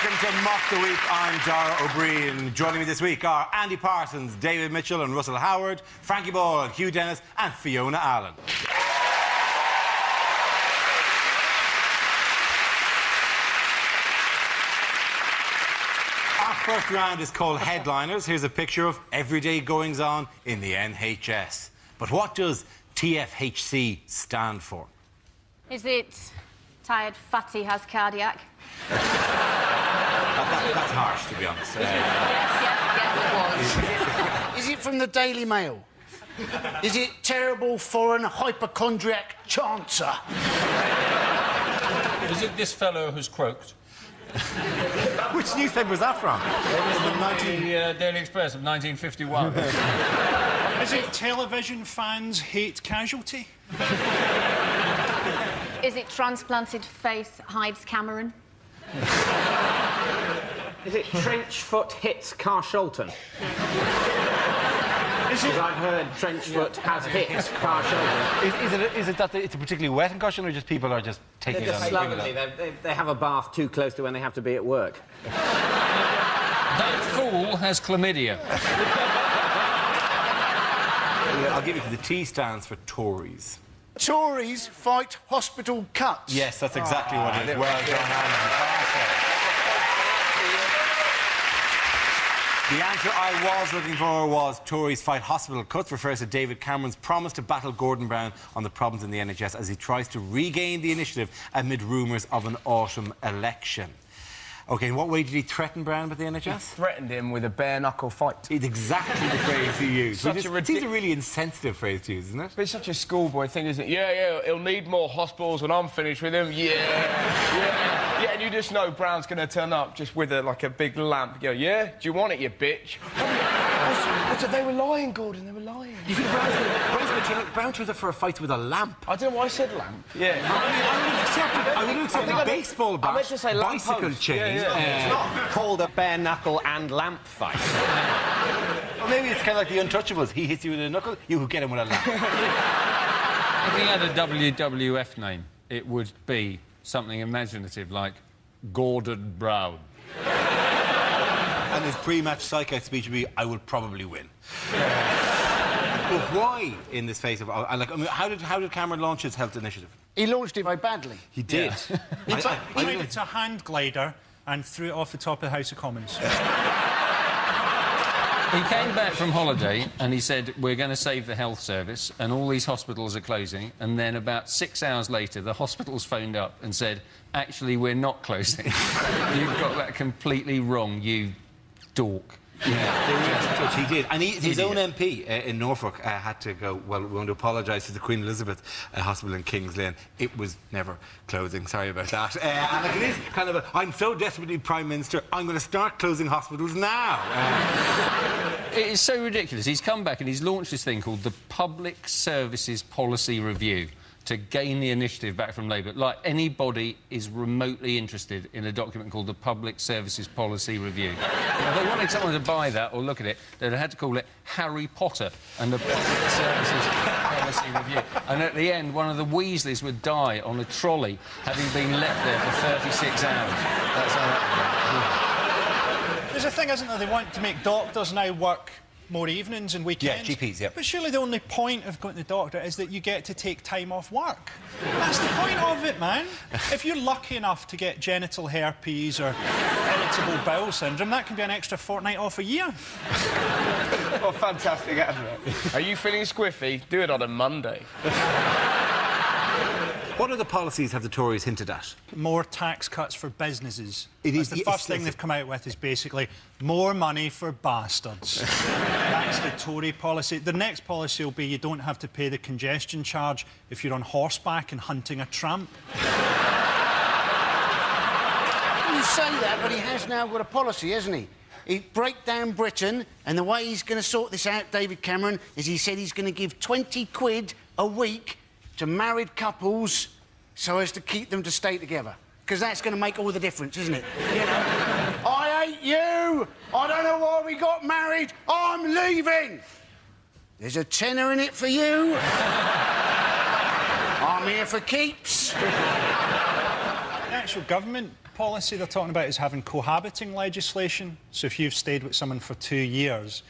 Welcome to Mock the Week. I'm Dara O'Brien. Joining me this week are Andy Parsons, David Mitchell and Russell Howard, Frankie Ball, Hugh Dennis and Fiona Allen. Our first round is called Headliners. Here's a picture of everyday goings-on in the NHS. But what does TFHC stand for? Is it tired fatty has cardiac? That's harsh, to be honest. Yes, it was. Is it from the Daily Mail? Is it terrible foreign hypochondriac chancer? Is it this fellow who's croaked? Which newspaper was that from? The Daily Express of 1951. Is it television fans hate Casualty? Is it transplanted face hides Cameron? Is it Trenchfoot hits Carshalton? Is it... I've heard Trenchfoot has hit Carshalton. Is it that it's a particularly wet concussion, or just people are just taking They're it just on? slovenly. They have a bath too close to when they have to be at work. That fool has chlamydia. I'll give you the T stands for Tories. Tories fight hospital cuts. Yes, that's exactly what it is. Well done, Alan. The answer I was looking for was Tories fight hospital cuts, refers to David Cameron's promise to battle Gordon Brown on the problems in the NHS as he tries to regain the initiative amid rumours of an autumn election. OK, in what way did he threaten Brown with the NHS? Threatened him with a bare-knuckle fight. It's exactly the phrase he used. Such It seems a really insensitive phrase to use, isn't it? But it's such a schoolboy thing, isn't it? Yeah, he'll need more hospitals when I'm finished with him. Yeah, and you just know Brown's going to turn up just with like a big lamp. You go, yeah? Do you want it, you bitch? They were lying, Gordon, they were lying. You think Brown turns up for a fight with a lamp? I don't know why I said lamp. Yeah. I would have accepted a baseball bat, I meant to say lamp bicycle post. chain. It's not called a bare-knuckle and lamp fight. Or maybe it's kind of like the Untouchables. He hits you with a knuckle, you get him with a lamp. If he had a WWF name, it would be something imaginative like Gordon Brown. And his pre-match psych-out speech would be, I will probably win. But why, in this face of... how did Cameron launch his health initiative? He launched it very badly. He did. He made it a hand glider and threw it off the top of the House of Commons. He came back from holiday and he said, we're going to save the health service and all these hospitals are closing. And then about 6 hours later, the hospitals phoned up and said, actually, we're not closing. You've got that completely wrong, you dork. Yeah, he did. And his own MP in Norfolk had to go, well, we want to apologise to the Queen Elizabeth Hospital in Kings Lynn. It was never closing, sorry about that. And it is kind of I'm so desperately Prime Minister, I'm going to start closing hospitals now. It's so ridiculous. He's come back and he's launched this thing called the Public Services Policy Review to gain the initiative back from Labour. Like anybody is remotely interested in a document called the Public Services Policy Review. If they wanted someone to buy that or look at it, they'd have had to call it Harry Potter and the Public Services Policy Review. And at the end, one of the Weasleys would die on a trolley, having been left there for 36 hours. That's how that... There's a thing, isn't there? They want to make doctors now work more evenings and weekends. Yeah, GPs, yeah. But surely the only point of going to the doctor is that you get to take time off work. That's the point of it, man. If you're lucky enough to get genital herpes or irritable bowel syndrome, that can be an extra fortnight off a year. What a fantastic advert. Are you feeling squiffy? Do it on a Monday. What other policies have the Tories hinted at? More tax cuts for businesses. That's the first thing they've come out with is basically more money for bastards. That's the Tory policy. The next policy will be you don't have to pay the congestion charge if you're on horseback and hunting a tramp. You say that, but he has now got a policy, hasn't he? He'd break down Britain, and the way he's going to sort this out, David Cameron, is he said he's going to give 20 quid a week to married couples so as to keep them to stay together. Because that's going to make all the difference, isn't it? You know? I hate you! I don't know why we got married! I'm leaving! There's a tenner in it for you. I'm here for keeps. actual government policy they're talking about is having cohabiting legislation. So if you've stayed with someone for 2 years,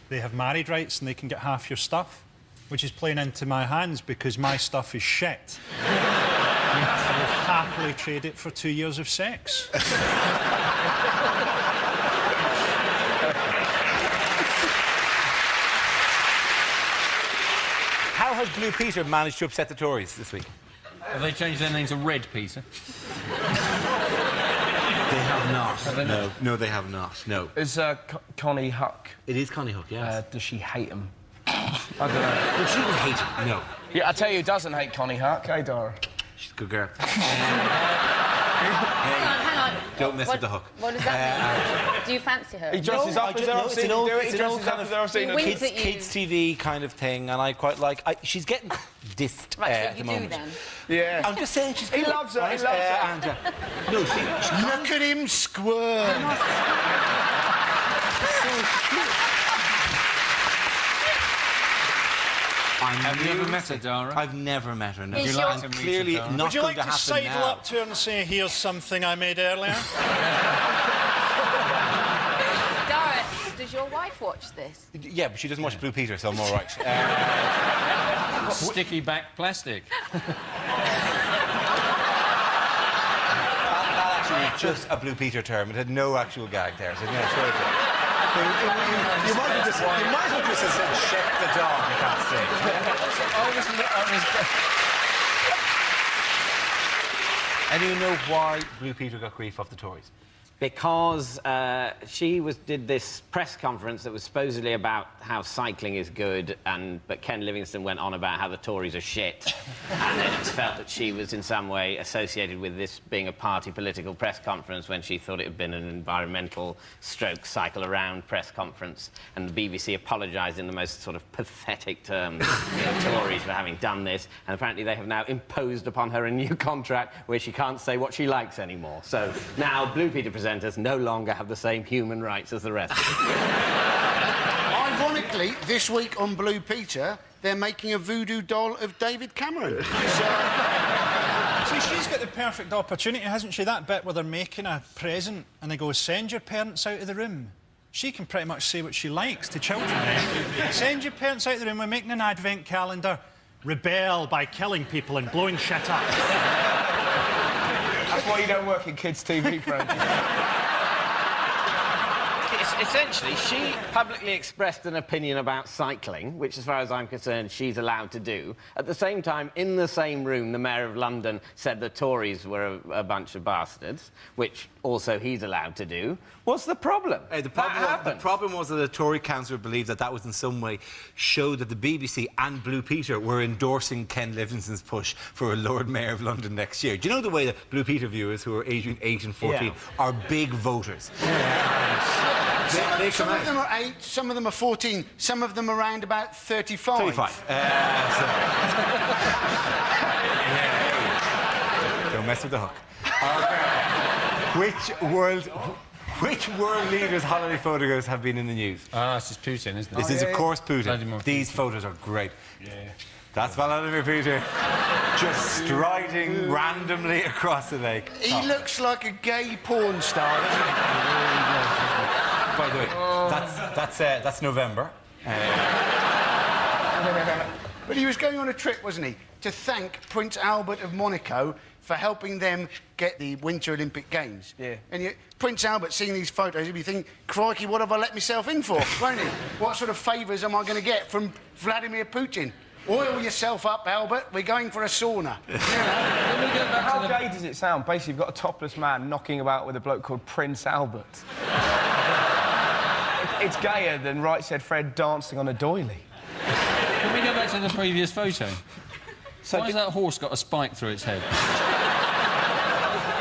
they have married rights and they can get half your stuff, which is playing into my hands because my stuff is shit. I will happily trade it for 2 years of sex. How has Blue Peter managed to upset the Tories this week? Have they changed their name to Red Peter? They have not. No, they have not. No. Is Connie Huck? It is Connie Hook, yes. Does she hate him? I don't know. No, she doesn't hate him. No. Yeah, I tell you who doesn't hate Connie Huck, hey, Dara? She's a good girl. Hang on. Don't mess with the hook. What does that mean? Do you fancy her? He dresses up as her, I've seen him do it. He dresses up as her, I've seen him. He winks at you. Kids TV kind of thing, and I quite like... she's getting dissed Right, at so the you moment. do then. Yeah. I'm just saying she's He good, loves her, right? he loves her. And, no, Look at him squirm. Have you ever met her, Dara? I've never met her. No. Is you like your- to meet Clearly her, Dara? not Would you going like to to happen sidle now. up to her and say, here's something I made earlier? Dara, does your wife watch this? Yeah, but she doesn't watch Blue Peter, so I'm all right. Sticky back plastic. That actually was just a Blue Peter term. It had no actual gag there. So yeah, sure it did. You might as well just have said check the dog at that stage. And you know why Blue Peter got grief off the Tories? Because she did this press conference that was supposedly about how cycling is good, but Ken Livingstone went on about how the Tories are shit, and then it's felt that she was in some way associated with this being a party political press conference when she thought it had been an environmental stroke cycle around press conference, and the BBC apologised in the most sort of pathetic terms to the Tories for having done this, and apparently they have now imposed upon her a new contract where she can't say what she likes anymore. So now Blue Peter presenters no longer have the same human rights as the rest of us. Ironically, this week on Blue Peter, they're making a voodoo doll of David Cameron. See, she's got the perfect opportunity, hasn't she? That bit where they're making a present and they go, send your parents out of the room. She can pretty much say what she likes to children, eh? Send your parents out of the room, we're making an advent calendar. Rebel by killing people and blowing shit up. That's why you don't work in kids' TV, Frank. Essentially, she publicly expressed an opinion about cycling, which, as far as I'm concerned, she's allowed to do. At the same time, in the same room, the Mayor of London said the Tories were a bunch of bastards, which also he's allowed to do. What's the problem? The problem was that the Tory councillor believed that was in some way showed that the BBC and Blue Peter were endorsing Ken Livingstone's push for a Lord Mayor of London next year. Do you know the way that Blue Peter viewers, who are aged 8 and 14, are big voters? Some of them are 8, some of them are 14, some of them around about 35. 35. Don't mess with the hook. Which world leaders' holiday photographs have been in the news? This is Putin, isn't it? This is, of course, Putin. Vladimir These photos are great. Yeah. That's Vladimir Putin just striding randomly across the lake. He looks like a gay porn star, doesn't he? By the way, that's November. But he was going on a trip, wasn't he, to thank Prince Albert of Monaco for helping them get the Winter Olympic Games. Yeah. And Prince Albert, seeing these photos, he'd be thinking, crikey, what have I let myself in for, won't he? What sort of favours am I going to get from Vladimir Putin? Oil yourself up, Albert. We're going for a sauna. How gay does it sound? Basically, you've got a topless man knocking about with a bloke called Prince Albert. It's gayer than Right Said Fred dancing on a doily. Can we go back to the previous photo? So Why has that horse got a spike through its head?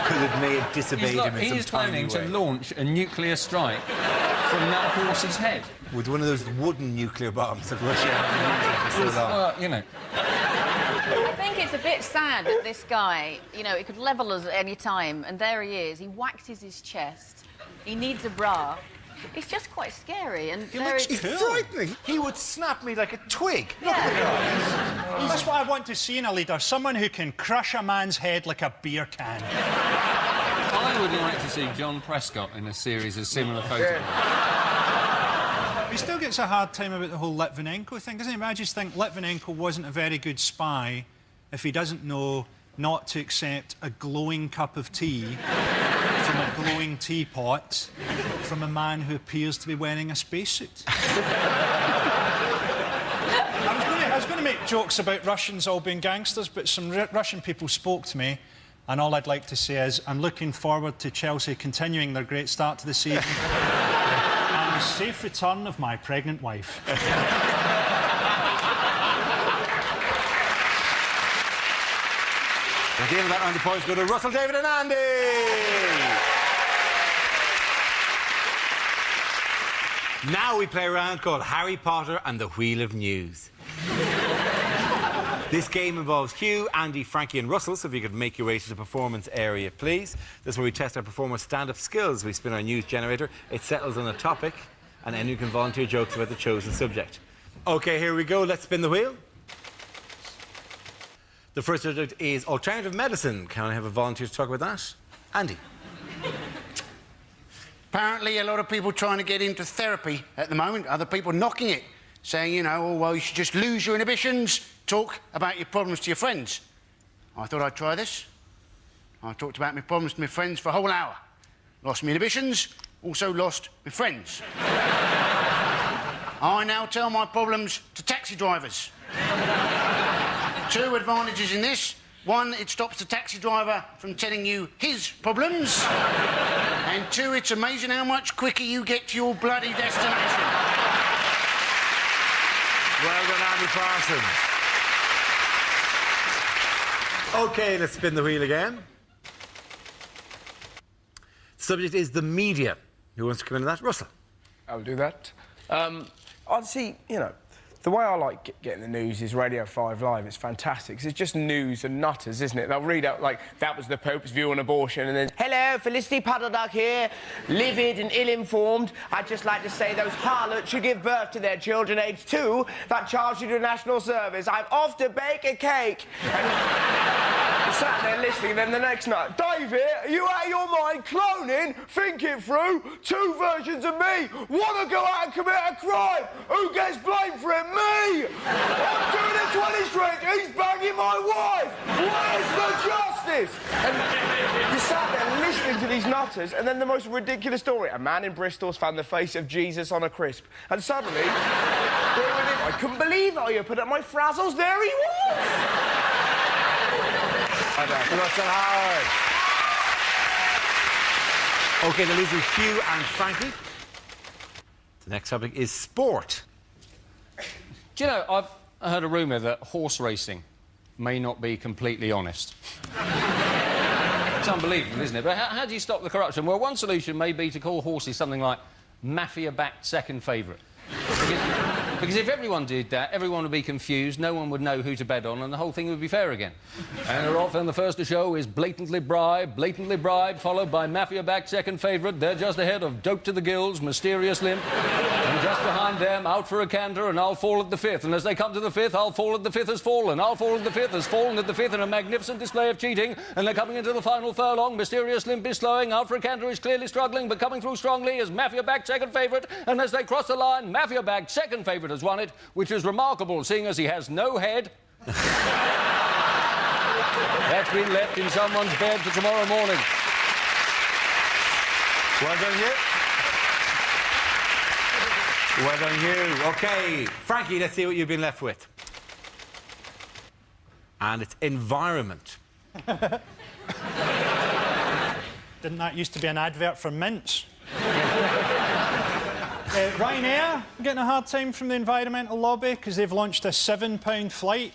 Because it may have disobeyed him in some He is planning tiny way. to launch a nuclear strike from that horse's head. With one of those wooden nuclear bombs that Russia has been using for so long. Well, you know. I think it's a bit sad that this guy, you know, he could level us at any time, and there he is. He waxes his chest. He needs a bra. He's just quite scary and He very... looks He's cool. frightening. He would snap me like a twig. That's what I want to see in a leader. Someone who can crush a man's head like a beer can. I would like to see John Prescott in a series of similar photographs. He still gets a hard time about the whole Litvinenko thing, doesn't he? But I just think Litvinenko wasn't a very good spy if he doesn't know not to accept a glowing cup of tea from a glowing teapot from a man who appears to be wearing a spacesuit. I was going to make jokes about Russians all being gangsters, but some Russian people spoke to me, and all I'd like to say is I'm looking forward to Chelsea continuing their great start to the season and the safe return of my pregnant wife. At the end of that round, the points go to Russell, David and Andy. Now we play a round called Harry Potter and the Wheel of News. This game involves Hugh, Andy, Frankie and Russell, so if you could make your way to the performance area, please. This is where we test our performers' stand-up skills. We spin our news generator. It settles on a topic, and anyone can volunteer jokes about the chosen subject. OK, here we go. Let's spin the wheel. The first subject is alternative medicine. Can I have a volunteer to talk about that? Andy. Apparently, a lot of people trying to get into therapy at the moment. Other people knocking it, saying, you know, oh, well, you should just lose your inhibitions, talk about your problems to your friends. I thought I'd try this. I talked about my problems to my friends for a whole hour. Lost my inhibitions, also lost my friends. I now tell my problems to taxi drivers. 2 advantages in this. 1, it stops the taxi driver from telling you his problems. And 2, it's amazing how much quicker you get to your bloody destination. Well done, Andy Parsons. OK, let's spin the wheel again. The subject is the media. Who wants to come into that? Russell. I'll do that. I'd see, you know, the way I like getting the news is Radio 5 Live. It's fantastic, 'cause it's just news and nutters, isn't it? They'll read out, like, that was the Pope's view on abortion, and then, hello, Felicity Puddleduck here, livid and ill-informed. I'd just like to say those harlots should give birth to their children aged 2 that charged you to national service. I'm off to bake a cake. And sat there listening, and then the next night, David, are you out of your mind? Cloning? Think it through. 2 versions of me. Want to go out and commit a crime? Who gets blamed for it? Me! I'm doing it 20 Street. He's banging my wife. Where's the justice? And you sat there listening to these nutters, and then the most ridiculous story. A man in Bristol's found the face of Jesus on a crisp. And suddenly, I couldn't believe it. I opened up my Frazzles. There he was! Russell Howard. OK, the leads are Hugh and Frankie. The next topic is sport. Do you know, I've heard a rumour that horse racing may not be completely honest. It's unbelievable, isn't it? But how do you stop the corruption? Well, one solution may be to call horses something like mafia-backed second favourite. Because if everyone did that, everyone would be confused, no one would know who to bet on, and the whole thing would be fair again. And often the first to show is blatantly bribed, followed by mafia-backed second favourite. They're just ahead of Dope to the Gills, Mysterious Limp. And just behind them, Out for a Canter, and I'll fall at the 5th. And as they come to the 5th, I'll fall at the 5th has fallen. I'll fall at the 5th has fallen at the 5th in a magnificent display of cheating. And they're coming into the final furlong. Mysterious Limp is slowing. Out for a Canter is clearly struggling, but coming through strongly is mafia-backed second favourite. And as they cross the line, mafia-backed second favourite has won it, which is remarkable, seeing as he has no head. That's been left in someone's bed for tomorrow morning. Well done, Hugh. Well done, Hugh. OK, Frankie, let's see what you've been left with. And it's environment. Didn't that used to be an advert for mints? Ryanair getting a hard time from the environmental lobby because they've launched a £7 flight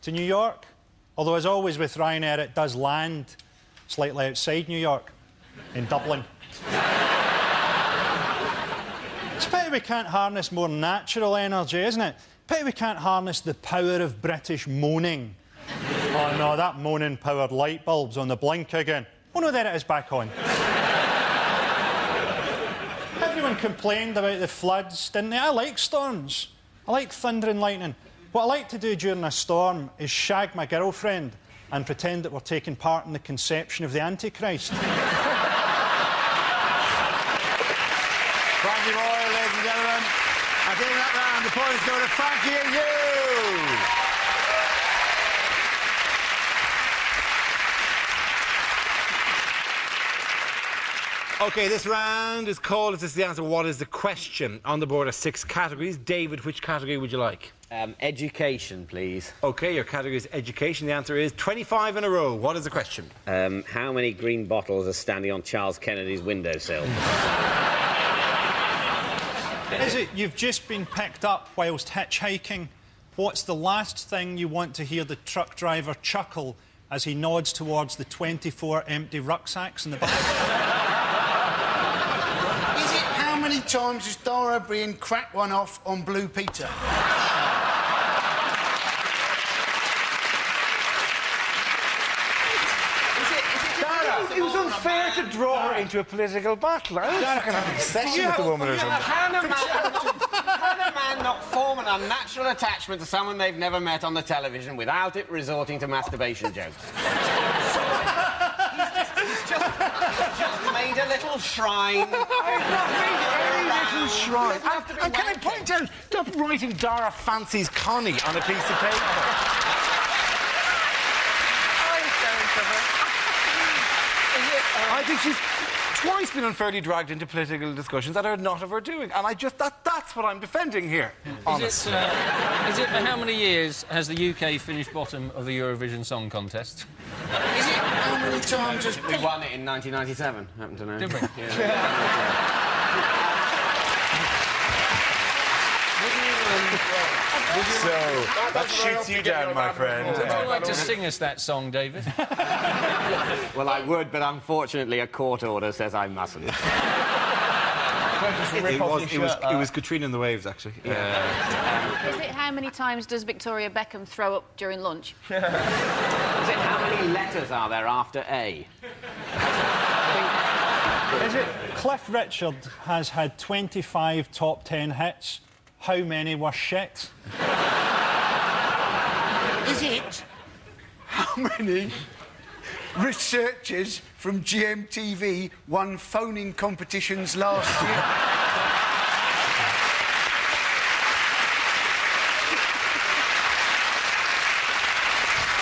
to New York. Although, as always with Ryanair, it does land slightly outside New York, in Dublin. It's a pity we can't harness more natural energy, isn't it? Pity we can't harness the power of British moaning. Oh no, that moaning-powered light bulb's on the blink again. Oh no, there it is, back on. Everyone complained about the floods, didn't they? I like storms. I like thunder and lightning. What I like to do during a storm is shag my girlfriend and pretend that we're taking part in the conception of the Antichrist. Frankie Royal, ladies and gentlemen. At the end of that round, the points go to Frankie and you. OK, this round is called, this is the answer, what is the question? On the board are 6 categories. David, which category would you like? Education, please. OK, your category is education. The answer is 25 in a row. What is the question? How many green bottles are standing on Charles Kennedy's windowsill? Is it you've just been picked up whilst hitchhiking? What's the last thing you want to hear the truck driver chuckle as he nods towards the 24 empty rucksacks in the back? Is it how many times has Dara O'Brien cracked one off on Blue Peter? It was unfair to draw her into a political battle. I was not going to have an obsession with the woman or something. Can a man not form an unnatural attachment to someone they've never met on the television without it resorting to masturbation jokes? He's just made a little shrine. Little shrine. And can I point out, stop writing Dara fancies Connie on a piece of paper. I think she's twice been unfairly dragged into political discussions that are not of her doing, and I just that's what I'm defending here. Is it for how many years has the UK finished bottom of the Eurovision Song Contest? Is it how many times has... We won it in 1997, happen to know. Did we? Yeah. So, that shoots you down, my friend. Would you like to sing us that song, David? Well, I would, but unfortunately a court order says I mustn't. It was Katrina and the Waves, actually. Is it how many times does Victoria Beckham throw up during lunch? Is it how many letters are there after A? Is it Cliff Richard has had 25 top 10 hits? How many were shit? Is it how many researchers from GMTV won phoning competitions last year?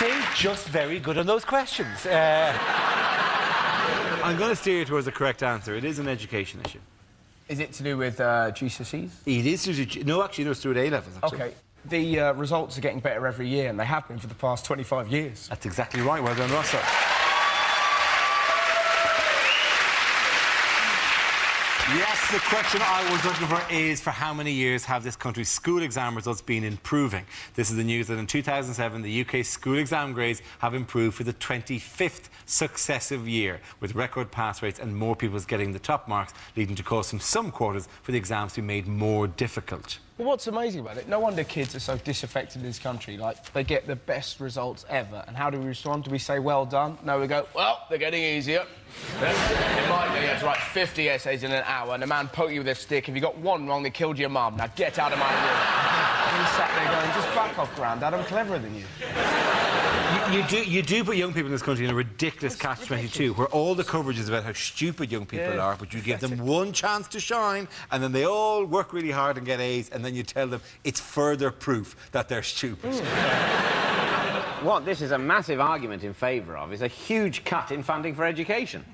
They're just very good on those questions. I'm going to steer you towards the correct answer. It is an education issue. Is it to do with GCSEs? It is to do... No, actually, no, it's through A-levels, actually. OK. The results are getting better every year, and they have been for the past 25 years. That's exactly right. Well done, Russell. Yes, the question I was looking for is for how many years have this country's school exam results been improving? This is the news that in 2007, the UK's school exam grades have improved for the 25th successive year, with record pass rates and more pupils getting the top marks, leading to calls from some quarters for the exams to be made more difficult. Well, what's amazing about it, no wonder kids are so disaffected in this country. Like, they get the best results ever. And how do we respond? Do we say, well done? No, we go, well, they're getting easier. In my day, you had to write 50 essays in an hour, and a man poked you with a stick. If you got one wrong, they killed your mum. Now get out of my room. And you sat there going, just back off, Grandad, I'm cleverer than you. You do put young people in this country in a ridiculous catch-22, where all the coverage is about how stupid young people are, but you give them one chance to shine, and then they all work really hard and get A's, and then you tell them it's further proof that they're stupid. What this is a massive argument in favour of is a huge cut in funding for education.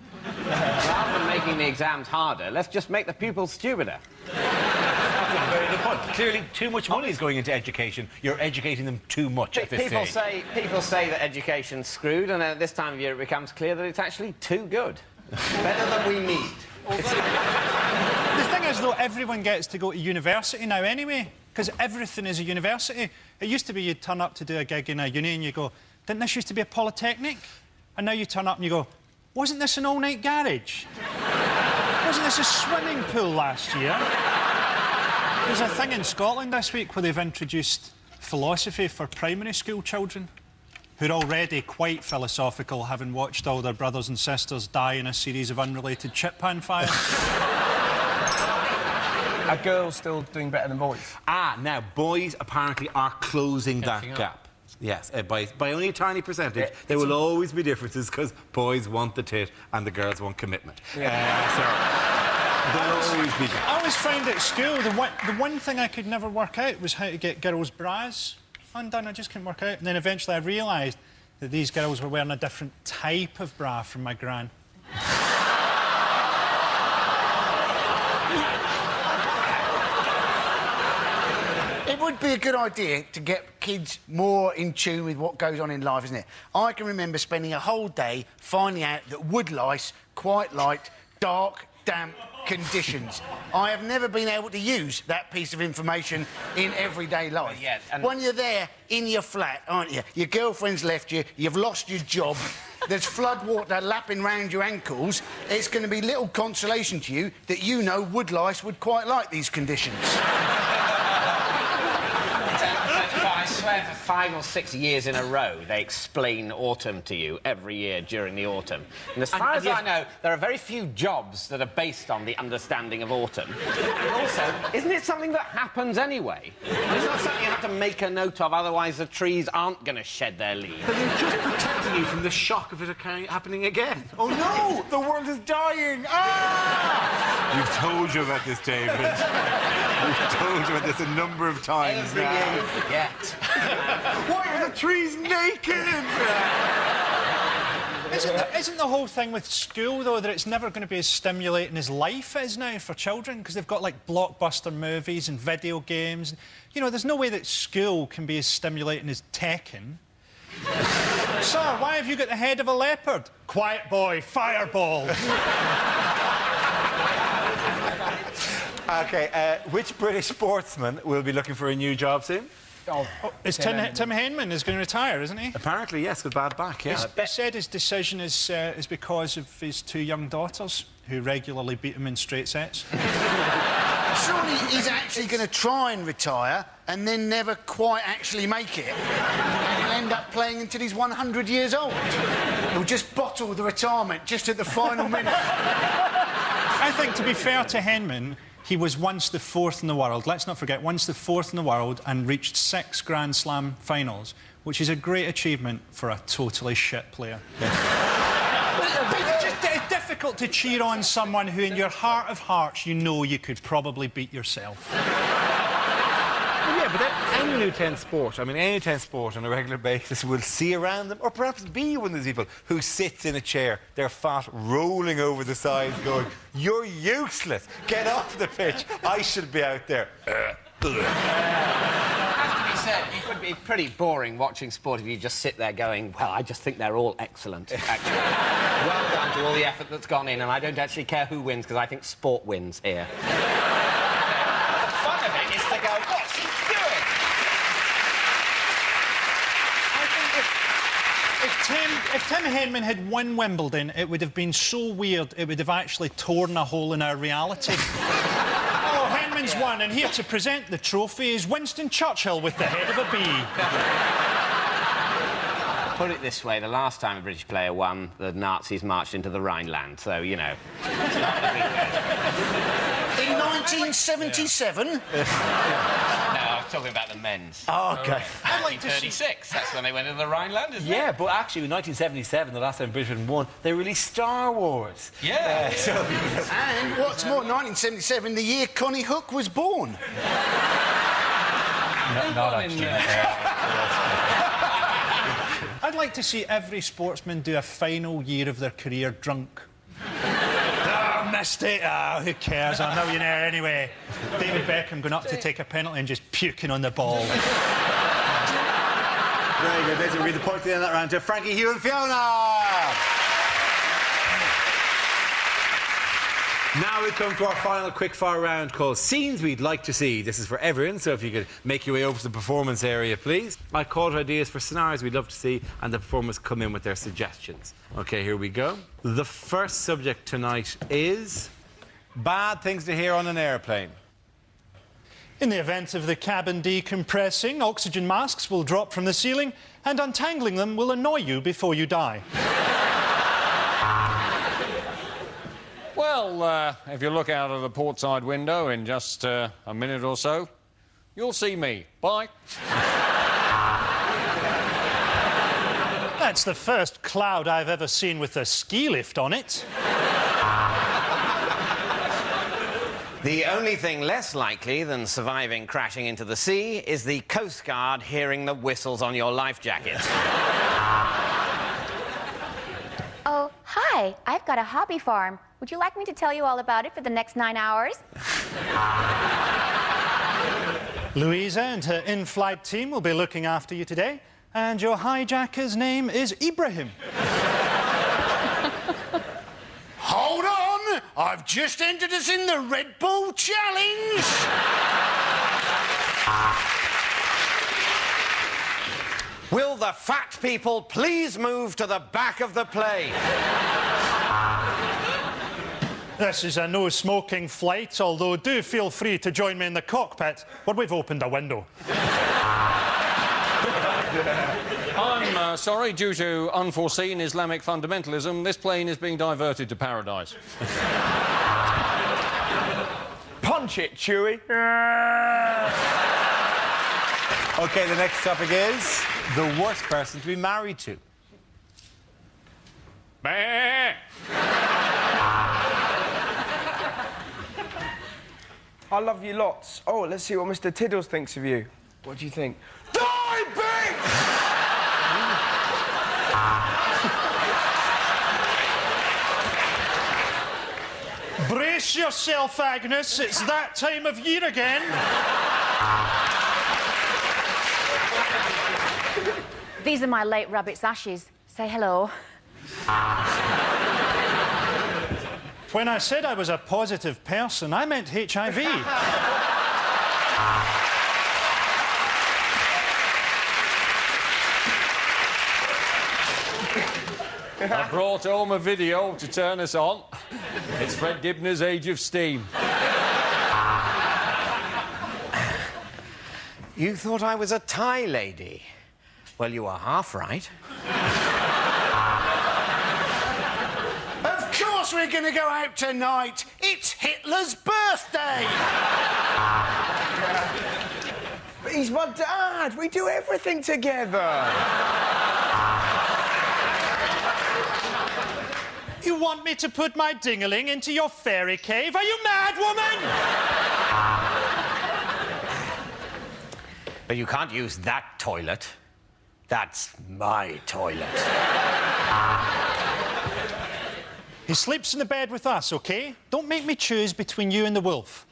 Rather than making the exams harder, let's just make the pupils stupider. That's a very good point. Clearly, too much money is going into education. You're educating them too much at this stage. People say that education's screwed, and then at this time of year it becomes clear that it's actually too good. Better than we need. The thing is, though, everyone gets to go to university now anyway, because everything is a university. It used to be you'd turn up to do a gig in a uni and you go, didn't this used to be a polytechnic? And now you turn up and you go, wasn't this an all-night garage? Wasn't this a swimming pool last year? There's a thing in Scotland this week where they've introduced philosophy for primary school children, who are already quite philosophical, having watched all their brothers and sisters die in a series of unrelated chip pan fires. Are girls still doing better than boys? Now, boys apparently are closing that Catching up. gap. Yes, by only a tiny percentage. There will always be differences because boys want the tit and the girls want commitment. So there'll always be gaps. I always find at school the one thing I could never work out was how to get girls' bras undone. I just couldn't work out. And then eventually I realised that these girls were wearing a different type of bra from my gran. It would be a good idea to get kids more in tune with what goes on in life, isn't it? I can remember spending a whole day finding out that woodlice quite liked dark, damp conditions. I have never been able to use that piece of information in everyday life. Yeah, and- When you're there in your flat, aren't you? Your girlfriend's left you, you've lost your job, there's flood water lapping round your ankles. It's going to be little consolation to you that you know woodlice would quite like these conditions. I swear for 5 or 6 years in a row, they explain autumn to you every year during the autumn. And as far as I know, there are very few jobs that are based on the understanding of autumn. And also, isn't it something that happens anyway? It's not something you have to make a note of, otherwise the trees aren't going to shed their leaves. But they're just protecting you from the shock of it happening again. Oh no! The world is dying! Ah! We've told you about this, David. We've told you about this a number of times Every now. year you forget. Why are the trees naked? Isn't the whole thing with school, though, that it's never going to be as stimulating as life is now for children? Because they've got, like, blockbuster movies and video games. You know, there's no way that school can be as stimulating as Tekken. Sir, why have you got the head of a leopard? Quiet boy, fireball. OK, which British sportsman will be looking for a new job soon? Is Tim Henman is going to retire, isn't he? Apparently, yes, with bad back, yeah. He said his decision is because of his 2 young daughters, who regularly beat him in straight sets. Surely he's actually going to try and retire and then never quite actually make it. And he'll end up playing until he's 100 years old. He'll just bottle the retirement just at the final minute. I think, to be fair to Henman, he was once the 4th in the world. Let's not forget, once the 4th in the world and reached 6 Grand Slam finals, which is a great achievement for a totally shit player. It's difficult to cheer on someone who, in your heart of hearts, you know you could probably beat yourself. Yeah, but any new 10 sport, I mean, any 10 sport on a regular basis will see around them, or perhaps be one of those people who sits in a chair, their fat rolling over the sides, going, "You're useless. Get off the pitch. I should be out there." Has to be said, it would be pretty boring watching sport if you just sit there going, well, I just think they're all excellent, actually. Well done to all the effort that's gone in, and I don't actually care who wins, because I think sport wins here. The fun of it is to go, what's he doing? I think if Tim Henman had won Wimbledon, it would have been so weird it would have actually torn a hole in our reality. Oh, Henman's won, and here to present the trophy is Winston Churchill with the head of a bee. Put it this way, the last time a British player won, the Nazis marched into the Rhineland, so, you know. In 1977? No, I was talking about the men's. Oh, OK. I'd like to see... 1936, that's when they went into the Rhineland, isn't it? Yeah, but actually, in 1977, the last time Britain won, they released Star Wars. Yeah. And what's more, 1977, the year Connie Hook was born. Not actually. I'd like to see every sportsman do a final year of their career drunk. Oh, missed it. Oh, who cares? I'm a millionaire anyway. David Beckham going up to take a penalty and just puking on the ball. Very good. This will be the point at the end of that round to Frankie, Hugh and Fiona. Now we come to our final quickfire round called Scenes We'd Like to See. This is for everyone, so if you could make your way over to the performance area, please. I called ideas for scenarios we'd love to see, and the performers come in with their suggestions. OK, here we go. The first subject tonight is bad things to hear on an airplane. In the event of the cabin decompressing, oxygen masks will drop from the ceiling, and untangling them will annoy you before you die. Well, Well, if you look out of the port side window in just a minute or so, you'll see me. Bye. That's the first cloud I've ever seen with a ski lift on it. The only thing less likely than surviving crashing into the sea is the Coast Guard hearing the whistles on your life jacket. Oh, hi. I've got a hobby farm. Would you like me to tell you all about it for the next 9 hours? Louisa and her in-flight team will be looking after you today. And your hijacker's name is Ibrahim. Hold on! I've just entered us in the Red Bull Challenge! Will the fat people please move to the back of the plane? This is a no-smoking flight, although do feel free to join me in the cockpit, where we've opened a window. I'm sorry, due to unforeseen Islamic fundamentalism, this plane is being diverted to paradise. Punch it, Chewie. OK, the next topic is the worst person to be married to. Bah! I love you lots. Oh, let's see what Mr. Tiddles thinks of you. What do you think? Die, bitch! Brace yourself, Agnes. It's that time of year again. These are my late rabbit's ashes. Say hello. When I said I was a positive person, I meant HIV. I brought home a video to turn us on. It's Fred Dibner's Age of Steam. You thought I was a Thai lady? Well, you are half right. Of course we're going to go out tonight. It's Hitler's birthday. But he's my dad. We do everything together. You want me to put my dingaling into your fairy cave? Are you mad, woman? But you can't use that toilet. That's my toilet. He sleeps in the bed with us, OK? Don't make me choose between you and the wolf.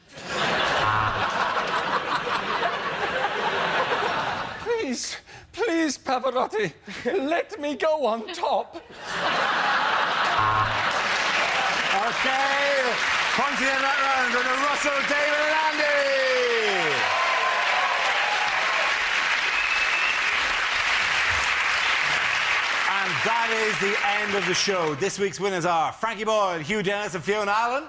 Please, please, Pavarotti, let me go on top. OK, punching in that round for the Russell, David and Andy. And that is the end of the show. This week's winners are Frankie Boyle, Hugh Dennis and Fiona Allen.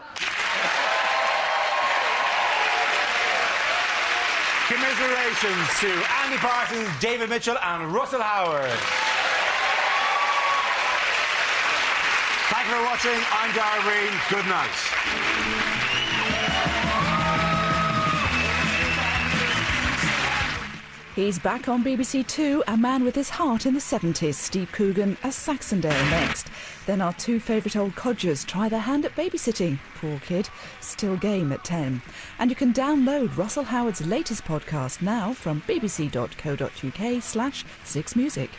Commiserations to Andy Parsons, David Mitchell and Russell Howard. Thank you for watching. I'm Dara Green. Good night. He's back on BBC Two, A Man with His Heart in the 70s. Steve Coogan as Saxondale next. Then our two favourite old codgers try their hand at babysitting. Poor kid. Still game at 10. And you can download Russell Howard's latest podcast now from bbc.co.uk/6music.